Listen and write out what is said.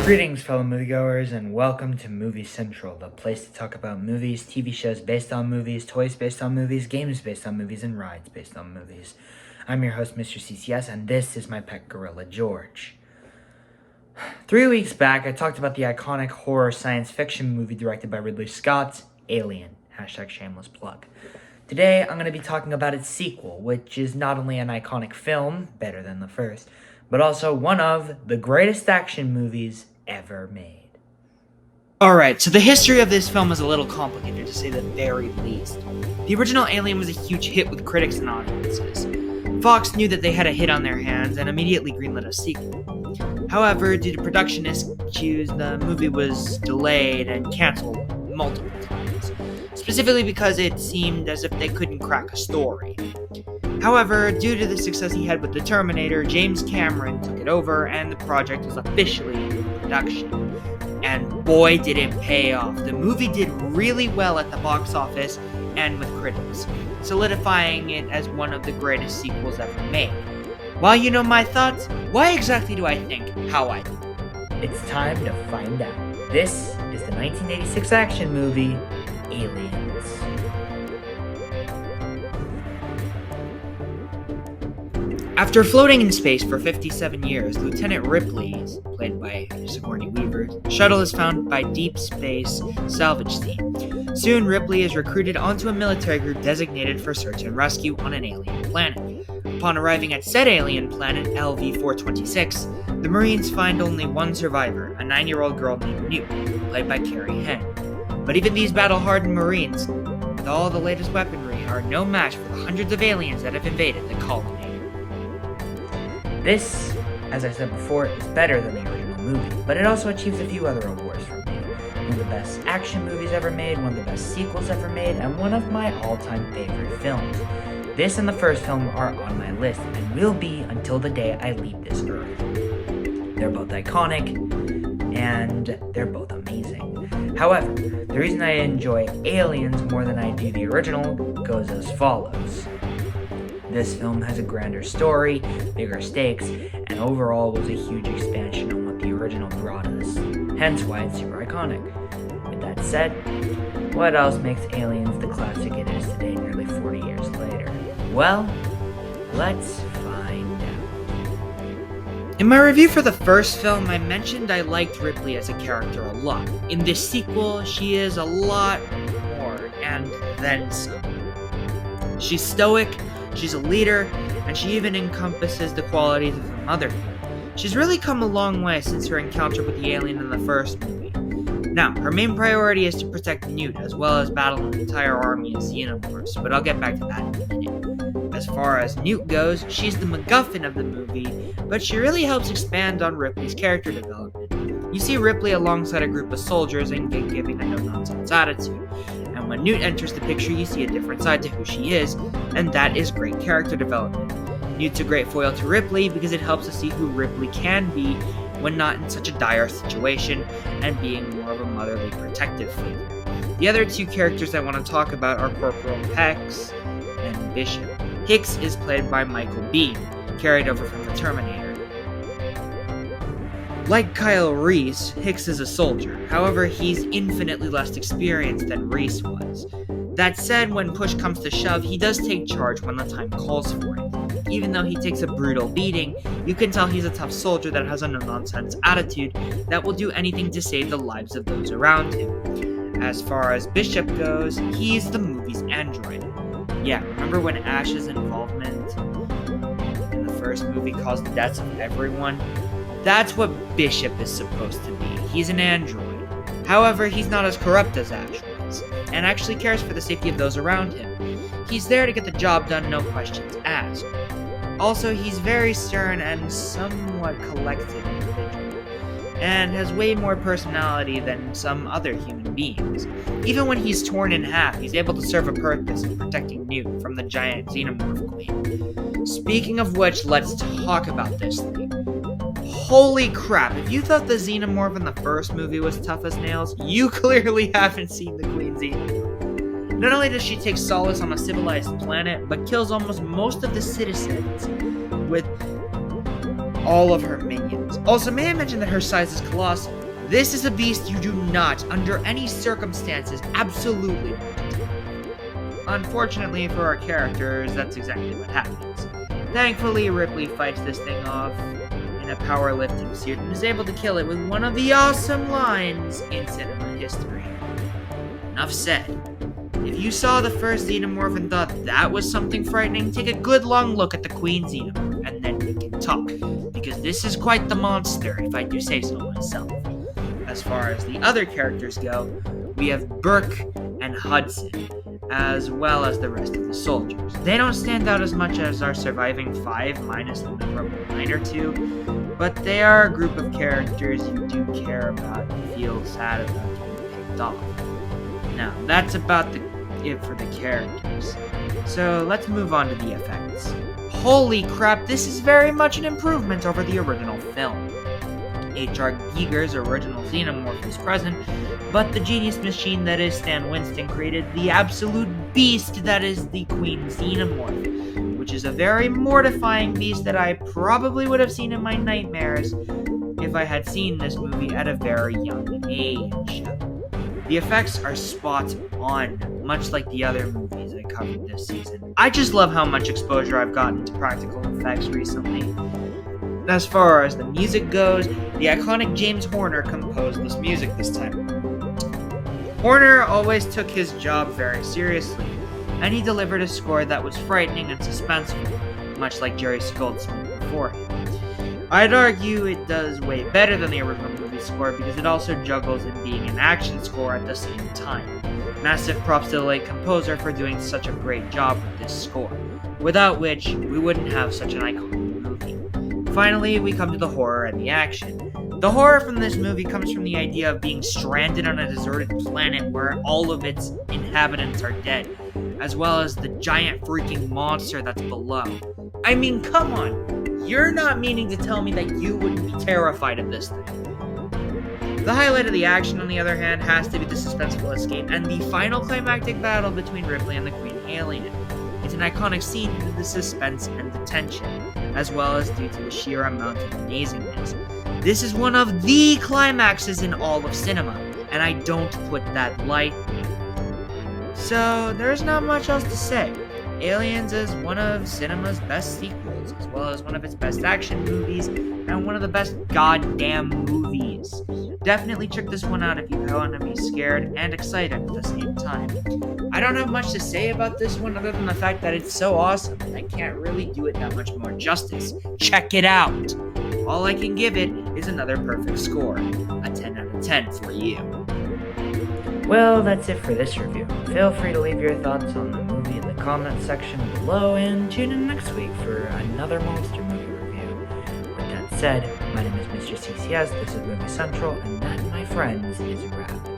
Greetings, fellow moviegoers, and welcome to Movie Central, the place to talk about movies, TV shows based on movies, toys based on movies, games based on movies, and rides based on movies. I'm your host, Mr. CCS, and this is my pet gorilla, George. 3 weeks back, I talked about the iconic horror science fiction movie directed by Ridley Scott, Alien. #shameless plug. Today, I'm going to be talking about its sequel, which is not only an iconic film, better than the first, but also one of the greatest action movies ever made. Alright, so the history of this film is a little complicated, to say the very least. The original Alien was a huge hit with critics and audiences. Fox knew that they had a hit on their hands and immediately greenlit a sequel. However, due to production issues, the movie was delayed and canceled multiple times, specifically because it seemed as if they couldn't crack a story. However, due to the success he had with The Terminator, James Cameron took it over and the project was officially in production. And boy, did it pay off. The movie did really well at the box office and with critics, solidifying it as one of the greatest sequels ever made. While you know my thoughts, why exactly do I think how I think? It's time to find out. This is the 1986 action movie, Aliens. After floating in space for 57 years, Lieutenant Ripley, played by Sigourney Weaver, shuttle is found by Deep Space Salvage Team. Soon, Ripley is recruited onto a military group designated for search and rescue on an alien planet. Upon arriving at said alien planet, LV-426, the Marines find only one survivor, a 9-year-old girl named Newt, played by Carrie Henn. But even these battle-hardened Marines, with all the latest weaponry, are no match for the hundreds of aliens that have invaded the colony. This, as I said before, is better than the original movie, but it also achieves a few other awards for me. One of the best action movies ever made, one of the best sequels ever made, and one of my all-time favorite films. This and the first film are on my list, and will be until the day I leave this earth. They're both iconic, and they're both amazing. However, the reason I enjoy Aliens more than I do the original goes as follows. This film has a grander story, bigger stakes, and overall was a huge expansion on what the original brought us, hence why it's super iconic. With that said, what else makes Aliens the classic it is today, nearly 40 years later? Well, let's find out. In my review for the first film, I mentioned I liked Ripley as a character a lot. In this sequel, she is a lot more, and then some. She's stoic, she's a leader, and she even encompasses the qualities of a mother. She's really come a long way since her encounter with the alien in the first movie. Now, her main priority is to protect Newt, as well as battle an entire army of xenomorphs, but I'll get back to that in a minute. As far as Newt goes, she's the MacGuffin of the movie, but she really helps expand on Ripley's character development. You see Ripley alongside a group of soldiers and giving a no-nonsense attitude. And when Newt enters the picture, you see a different side to who she is, and that is great character development. Newt's a great foil to Ripley because it helps us see who Ripley can be when not in such a dire situation and being more of a motherly protective figure. The other two characters I want to talk about are Corporal Hicks and Bishop. Hicks is played by Michael Biehn, carried over from The Terminator. Like Kyle Reese, Hicks is a soldier, however he's infinitely less experienced than Reese was. That said, when push comes to shove, he does take charge when the time calls for it. Even though he takes a brutal beating, you can tell he's a tough soldier that has a no-nonsense attitude that will do anything to save the lives of those around him. As far as Bishop goes, he's the movie's android. Yeah, remember when Ash's involvement in the first movie caused the deaths of everyone? That's what Bishop is supposed to be. He's an android. However, he's not as corrupt as Ash was, and actually cares for the safety of those around him. He's there to get the job done, no questions asked. Also, he's very stern and somewhat collected individual, and has way more personality than some other human beings. Even when he's torn in half, he's able to serve a purpose in protecting Newt from the giant xenomorph queen. Speaking of which, let's talk about this thing. Holy crap, if you thought the xenomorph in the first movie was tough as nails, you clearly haven't seen the Queen Xenomorph. Not only does she take solace on a civilized planet, but kills almost most of the citizens with all of her minions. Also, may I mention that her size is colossal. This is a beast you do not, under any circumstances, absolutely want to take. Unfortunately for our characters, that's exactly what happens. Thankfully, Ripley fights this thing off in a powerlifting suit and is able to kill it with one of the awesome lines in cinema history. Enough said. If you saw the first Xenomorph and thought that was something frightening, take a good long look at the Queen Xenomorph, and then we can talk, because this is quite the monster, if I do say so myself. As far as the other characters go, we have Burke and Hudson, as well as the rest of the soldiers. They don't stand out as much as our surviving 5, minus the memorable line or 2, but they are a group of characters you do care about and feel sad about being picked off. Now, that's about it for the characters. So let's move on to the effects. Holy crap, this is very much an improvement over the original film. H.R. Giger's original Xenomorph is present, but the genius machine that is Stan Winston created the absolute beast that is the Queen Xenomorph, which is a very mortifying beast that I probably would have seen in my nightmares if I had seen this movie at a very young age. The effects are spot on, much like the other movies I covered this season. I just love how much exposure I've gotten to practical effects recently. As far as the music goes, the iconic James Horner composed this music this time. Horner always took his job very seriously, and he delivered a score that was frightening and suspenseful, much like Jerry Goldsmith before him. I'd argue it does way better than the original movie score because it also juggles in being an action score at the same time. Massive props to the late composer for doing such a great job with this score, without which we wouldn't have such an iconic movie. Finally, we come to the horror and the action. The horror from this movie comes from the idea of being stranded on a deserted planet where all of its inhabitants are dead, as well as the giant freaking monster that's below. I mean, come on! You're not meaning to tell me that you wouldn't be terrified of this thing. The highlight of the action, on the other hand, has to be the suspenseful escape and the final climactic battle between Ripley and the Queen Alien. It's an iconic scene due to the suspense and the tension, as well as due to the sheer amount of amazingness. This is one of the climaxes in all of cinema, and I don't put that lightly. So, there's not much else to say. Aliens is one of cinema's best sequels, as well as one of its best action movies, and one of the best goddamn movies. Definitely check this one out if you want to be scared and excited at the same time. I don't have much to say about this one other than the fact that it's so awesome, and I can't really do it that much more justice. Check it out! All I can give it is another perfect score, a 10 out of 10 for you. Well, that's it for this review. Feel free to leave your thoughts on the movie in the comment section below, and tune in next week for another monster movie review. With that said, my name is Mr. CCS, this is Movie Central, and that, my friends, is a wrap.